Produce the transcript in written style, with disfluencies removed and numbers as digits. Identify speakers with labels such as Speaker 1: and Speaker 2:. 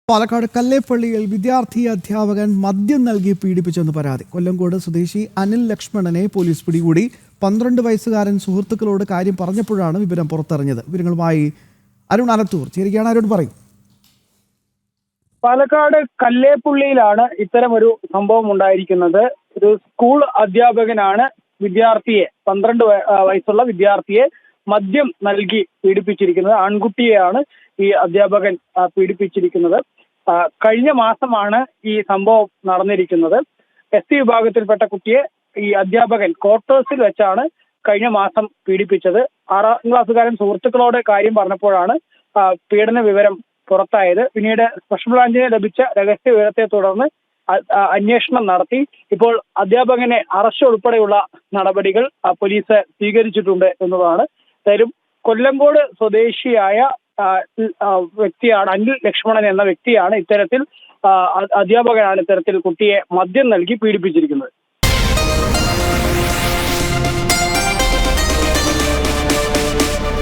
Speaker 1: പാലക്കാട് കല്ലേപ്പള്ളിയിൽ വിദ്യാർത്ഥി അധ്യാപകൻ മദ്യം നൽകി പീഡിപ്പിച്ചെന്ന് പരാതി. കൊല്ലങ്കോട് സ്വദേശി അനിൽ ലക്ഷ്മണനെ പോലീസ് പിടികൂടി. 12 വയസ്സുകാരൻ സുഹൃത്തുക്കളോട് കാര്യം പറഞ്ഞപ്പോഴാണ് വിവരം പുറത്തറിഞ്ഞത്. വിവരങ്ങളുമായി അരുൺ അലത്തൂർ ചേരുകയാണ്. അരുൺ പറയും.
Speaker 2: പാലക്കാട് കല്ലേപ്പള്ളിയിലാണ് ഇത്തരം ഒരു സംഭവം ഉണ്ടായിരിക്കുന്നത്. ഒരു സ്കൂൾ അധ്യാപകനാണ് 12 വയസ്സുള്ള വിദ്യാർത്ഥിയെ മദ്യം നൽകി പീഡിപ്പിച്ചിരിക്കുന്നത്. ആൺകുട്ടിയെയാണ് ഈ അധ്യാപകൻ പീഡിപ്പിച്ചിരിക്കുന്നത്. കഴിഞ്ഞ മാസമാണ് ഈ സംഭവം നടന്നിരിക്കുന്നത്. SC വിഭാഗത്തിൽപ്പെട്ട കുട്ടിയെ ഈ അധ്യാപകൻ ക്വാർട്ടേഴ്സിൽ വെച്ചാണ് കഴിഞ്ഞ മാസം പീഡിപ്പിച്ചത്. 6ാം ക്ലാസ്സുകാരൻ സുഹൃത്തുക്കളോട് കാര്യം പറഞ്ഞപ്പോഴാണ് പീഡന വിവരം പുറത്തായത്. പിന്നീട് സ്പെഷ്യൽ ബ്രാഞ്ചിന് ലഭിച്ച രഹസ്യ വിവരത്തെ തുടർന്ന് അന്വേഷണം നടത്തി. ഇപ്പോൾ അധ്യാപകനെ അറസ്റ്റ് ഉൾപ്പെടെയുള്ള നടപടികൾ പോലീസ് സ്വീകരിച്ചിട്ടുണ്ട് എന്നതാണ്. എന്തായാലും കൊല്ലങ്കോട് സ്വദേശിയായ വ്യക്തിയാണ് അനിൽ ലക്ഷ്മണൻ എന്ന വ്യക്തിയാണ് ഇത്തരത്തിൽ അധ്യാപകനാണ് ഇത്തരത്തിൽ കുട്ടിയെ മദ്യം നൽകി പീഡിപ്പിച്ചിരിക്കുന്നത്.